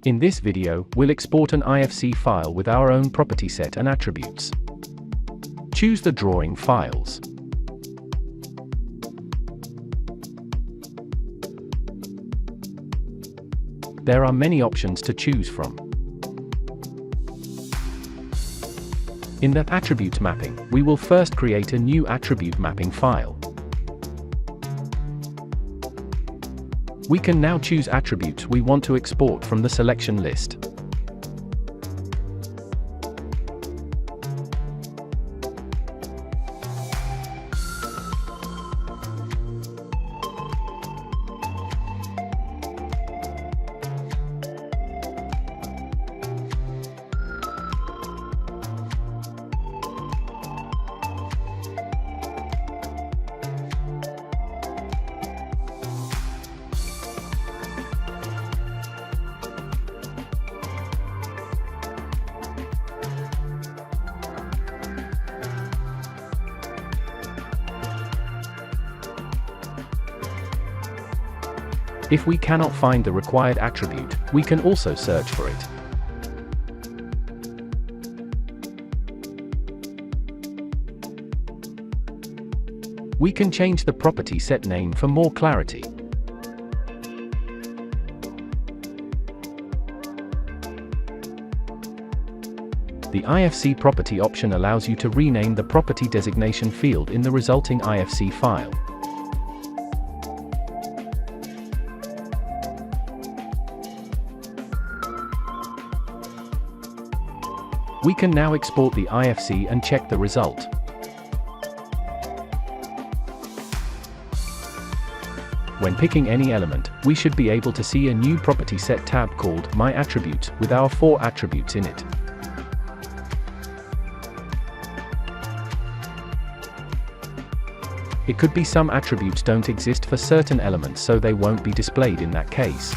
In this video, we'll export an IFC file with our own property set and attributes. Choose the drawing files. There are many options to choose from. In the attribute mapping, we will first create a new attribute mapping file. We can now choose attributes we want to export from the selection list. If we cannot find the required attribute, we can also search for it. We can change the property set name for more clarity. The IFC property option allows you to rename the property designation field in the resulting IFC file. We can now export the IFC and check the result. When picking any element, we should be able to see a new property set tab called My Attributes with our 4 attributes in it. It could be some attributes don't exist for certain elements, so they won't be displayed in that case.